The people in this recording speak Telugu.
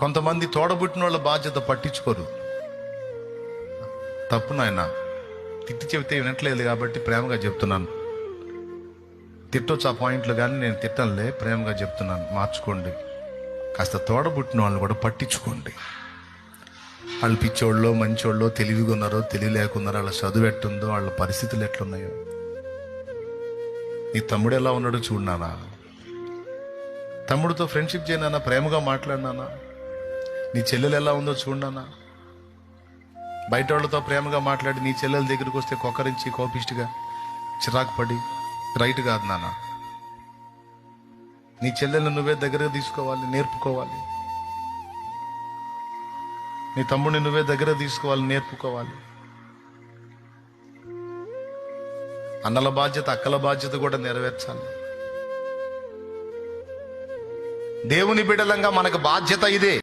కొంతమంది తోడబుట్టిన వాళ్ళ బాధ్యత పట్టించుకోరు. తప్పు నాయన, తిట్టి చెబితే వినట్లేదు కాబట్టి ప్రేమగా చెప్తున్నాను. తిట్టొచ్చు ఆ పాయింట్లు, కానీ నేను తిట్టనులే, ప్రేమగా చెప్తున్నాను. మార్చుకోండి. కాస్త తోడబుట్టిన వాళ్ళని కూడా పట్టించుకోండి. వాళ్ళు పిచ్చోళ్ళో మంచోళ్ళో, తెలివిగా ఉన్నారో తెలివి లేకున్నారో, వాళ్ళ చదువు ఎట్టుందో, వాళ్ళ పరిస్థితులు ఎట్లున్నాయో. నీ తమ్ముడు ఎలా ఉన్నాడో చూడనానా, తమ్ముడితో ఫ్రెండ్షిప్ చేయనా, ప్రేమగా మాట్లాడినానా. నీ చెల్లెలు ఎలా ఉందో చూడనానా. బయట వాళ్ళతో ప్రేమగా మాట్లాడి నీ చెల్లెల దగ్గరికి వస్తే కొక్కరించి కోపిష్టిగా చిరాకు పడి రైట్ కాదు నాన్న. నీ చెల్లెలను నువ్వే దగ్గరగా తీసుకోవాలి, నేర్పుకోవాలి. నీ తమ్ముడిని నువ్వే దగ్గర తీసుకోవాలి, నేర్పుకోవాలి. అన్నల బాధ్యత, అక్కల బాధ్యత కూడా నెరవేర్చాలి. దేవుని బిడ్డలంగా మనకు బాధ్యత ఇదే.